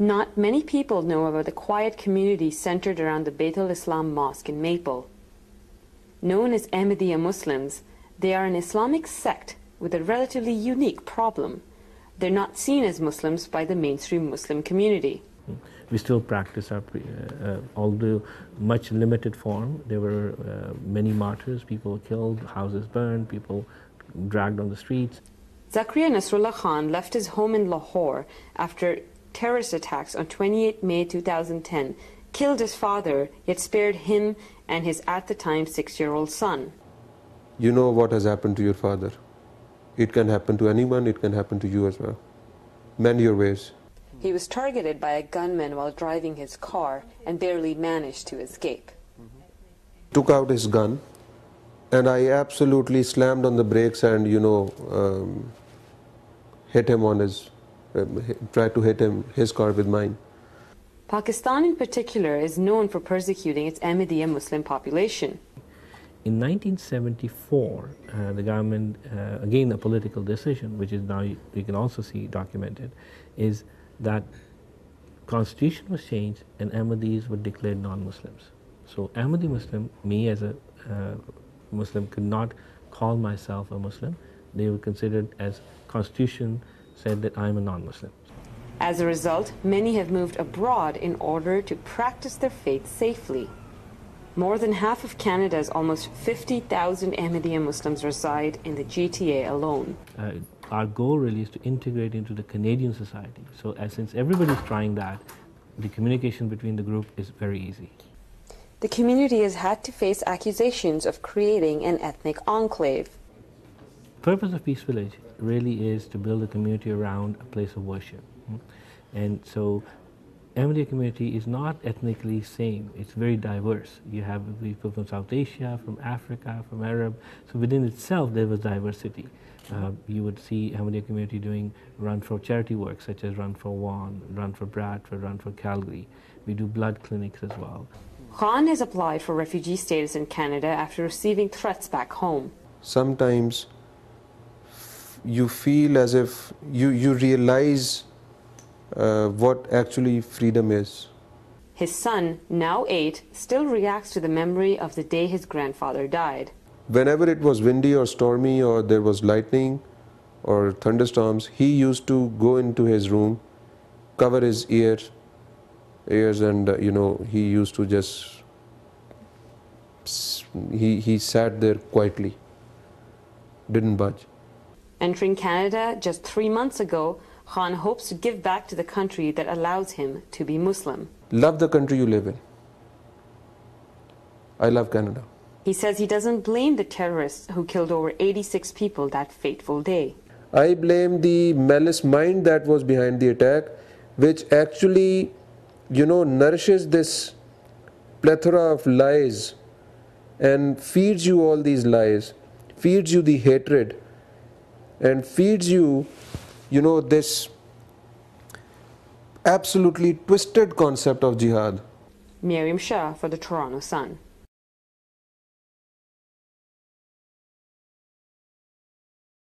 Not many people know about the quiet community centered around the Beit al-Islam Mosque in Maple. Known as Ahmadiyya Muslims, they are an Islamic sect with a relatively unique problem. They're not seen as Muslims by the mainstream Muslim community. We still practice our, although much limited form. There were many martyrs, people killed, houses burned, people dragged on the streets. Zakaria Nasrullah Khan left his home in Lahore after terrorist attacks on 28 May 2010 killed his father, yet spared him and his at the time 6-year-old son. You know what has happened to your father. It can happen to anyone, it can happen to you as well. Mend your ways. He was targeted by a gunman while driving his car and barely managed to escape. Took out his gun and I absolutely slammed on the brakes and, hit him on his, tried to hit his car with mine. Pakistan in particular is known for persecuting its Ahmadiyya Muslim population. In 1974, the government, again a political decision, which is now you can also see documented, is that constitution was changed and Ahmadis were declared non-Muslims. So Ahmadi Muslim, me as a Muslim, could not call myself a Muslim. They were considered, as constitution said, that I'm a non-Muslim. As a result, many have moved abroad in order to practice their faith safely. More than half of Canada's almost 50,000 Ahmadiyya Muslims reside in the GTA alone. Our goal really is to integrate into the Canadian society. So since everybody's trying that, the communication between the group is very easy. The community has had to face accusations of creating an ethnic enclave. The purpose of Peace Village really is to build a community around a place of worship. And so Ahmadiyya community is not ethnically same, it's very diverse. You have people from South Asia, from Africa, from Arab, so within itself there was diversity. You would see Ahmadiyya community doing run for charity work such as Run for Vaughan, Run for Bradford, Run for Calgary. We do blood clinics as well. Khan has applied for refugee status in Canada after receiving threats back home. Sometimes you feel as if you realize what actually freedom is. His son, now 8, still reacts to the memory of the day his grandfather died. Whenever it was windy or stormy or there was lightning or thunderstorms, he used to go into his room, cover his ears and he used to just, he sat there quietly, didn't budge. Entering Canada just 3 months ago, Khan hopes to give back to the country that allows him to be Muslim. Love the country you live in. I love Canada. He says he doesn't blame the terrorists who killed over 86 people that fateful day. I blame the malice mind that was behind the attack, which actually, nourishes this plethora of lies and feeds you all these lies, feeds you the hatred, and feeds you, this absolutely twisted concept of jihad. Miriam Shah for the Toronto Sun.